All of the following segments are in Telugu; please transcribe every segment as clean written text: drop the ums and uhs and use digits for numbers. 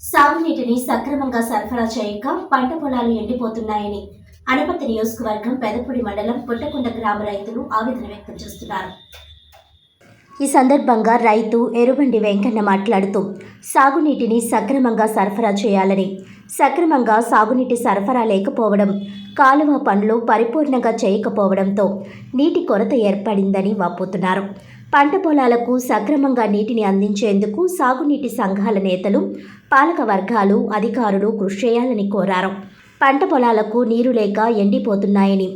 సాగునీటిని సక్రమంగా సరఫరా చేయక పంట పొలాలు ఎండిపోతున్నాయని అనపర్తి నియోజకవర్గం పెదపూడి మండలం పుట్టకొండ గ్రామ రైతులు ఆవేదన వ్యక్తం చేస్తున్నారు. ఈ సందర్భంగా రైతు ఎరుబండి వెంకన్న మాట్లాడుతూ సాగునీటిని సక్రమంగా సరఫరా చేయాలని, సక్రమంగా సాగునీటి సరఫరా లేకపోవడం, కాలువ పనులు పరిపూర్ణంగా చేయకపోవడంతో నీటి కొరత ఏర్పడిందని వాపోతున్నారు. పంట పొలాలకు సక్రమంగా నీటిని అందించేందుకు సాగునీటి సంఘాల నేతలు, పాలక వర్గాలు, అధికారులు కృషి చేయాలని కోరారు. పంట పొలాలకు నీరు లేక ఎండిపోతున్నాయని,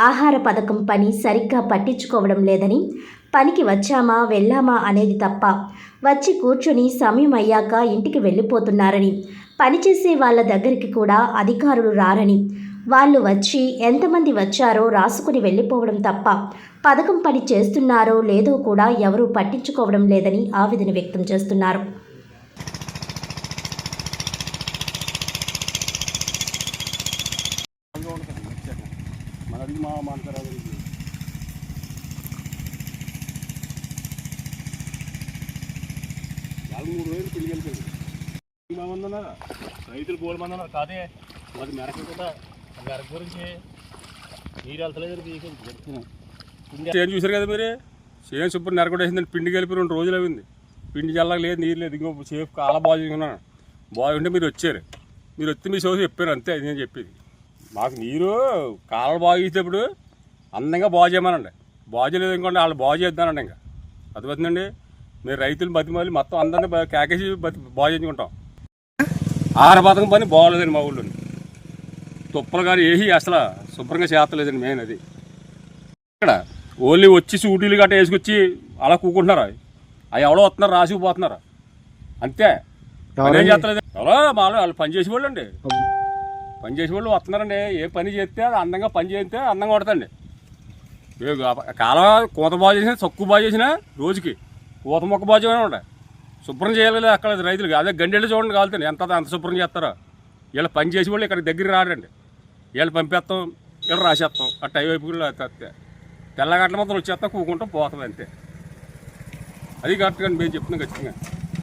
ఆహార పథకం పని సరిగ్గా పట్టించుకోవడం లేదని, పనికి వచ్చామా వెళ్ళామా అనేది తప్ప వచ్చి కూర్చొని సమయం అయ్యాక ఇంటికి వెళ్ళిపోతున్నారని, పనిచేసే వాళ్ళ దగ్గరికి కూడా అధికారులు రారని, వాళ్ళు వచ్చి ఎంతమంది వచ్చారో రాసుకుని వెళ్ళిపోవడం తప్ప పథకం పని చేస్తున్నారో లేదో కూడా ఎవరూ పట్టించుకోవడం లేదని ఆవేదన వ్యక్తం చేస్తున్నారు. రైతులు గోల్ మంది కాదే మాది మెరక కూడా మెరక గురించి నీరు వెళ్తలేదు. చేను చూసారు కదా మీరు, చేను సూపర్ నెరకొడ వేసిందండి. పిండి కలిపి 2 రోజులు అయింది. పిండి చల్లగా లేదు, నీరు లేదు. ఇంకో సేఫ్ కాల బాగు చేసుకున్నాను. బాగుంటే మీరు వచ్చారు, మీరు వచ్చి మీ సోసి చెప్పారు అంతే. అది నేను చెప్పేది. మాకు నీరు కాలం బాగు చేసేటప్పుడు అందంగా బాగు చేయమనండి. బాగు చేయలేదు ఇంకోండి వాళ్ళు బాగు చేద్దానండి. ఇంకా అది వస్తుందండి. మీరు రైతులు బతిమాలి మొత్తం అందరినీ కేకేసి బాగు చేసుకుంటాం. ఆహార పథకం పని బాగోలేదండి మా ఊళ్ళో. తుప్పలు కానీ వేసి అసలు శుభ్రంగా చేస్తలేదండి. మెయిన్ అది. ఇక్కడ ఓన్లీ వచ్చి సూటీలు గట్ట వేసుకొచ్చి అలా కూకుంటున్నారు. అవి ఎవరో వస్తున్నారు, రాసిపోతున్నారు అంతే. ఏం చేస్తలేదు ఎవరో మాలో వాళ్ళు పని చేసేవాళ్ళు అండి. పని చేసేవాళ్ళు వస్తున్నారండి. ఏ పని చేస్తే అది అందంగా పని చేస్తే అందంగా కొడతండి. కాలం కూత బాగు చేసినా, తక్కువ బాగు చేసినా రోజుకి కూత మొక్క బాగు చేయమని ఉంటాయి. శుభ్రం చేయాలి అక్కడ రైతులకి. అదే గండెళ్ళు చూడండి కాలుతుంది ఎంత శుభ్రం చేస్తారో. వీళ్ళు పని చేసే వాళ్ళు ఇక్కడ దగ్గర రాడండి. వీళ్ళు పంపేస్తాం, వీళ్ళు రాసేస్తాం. ఆ టైం అయిపోయి తెల్లగట్ల మొత్తం వచ్చేస్తాం, కూకుంటాం, పోతాం అంతే. అది కరెక్ట్గా మేము చెప్తున్నాం ఖచ్చితంగా.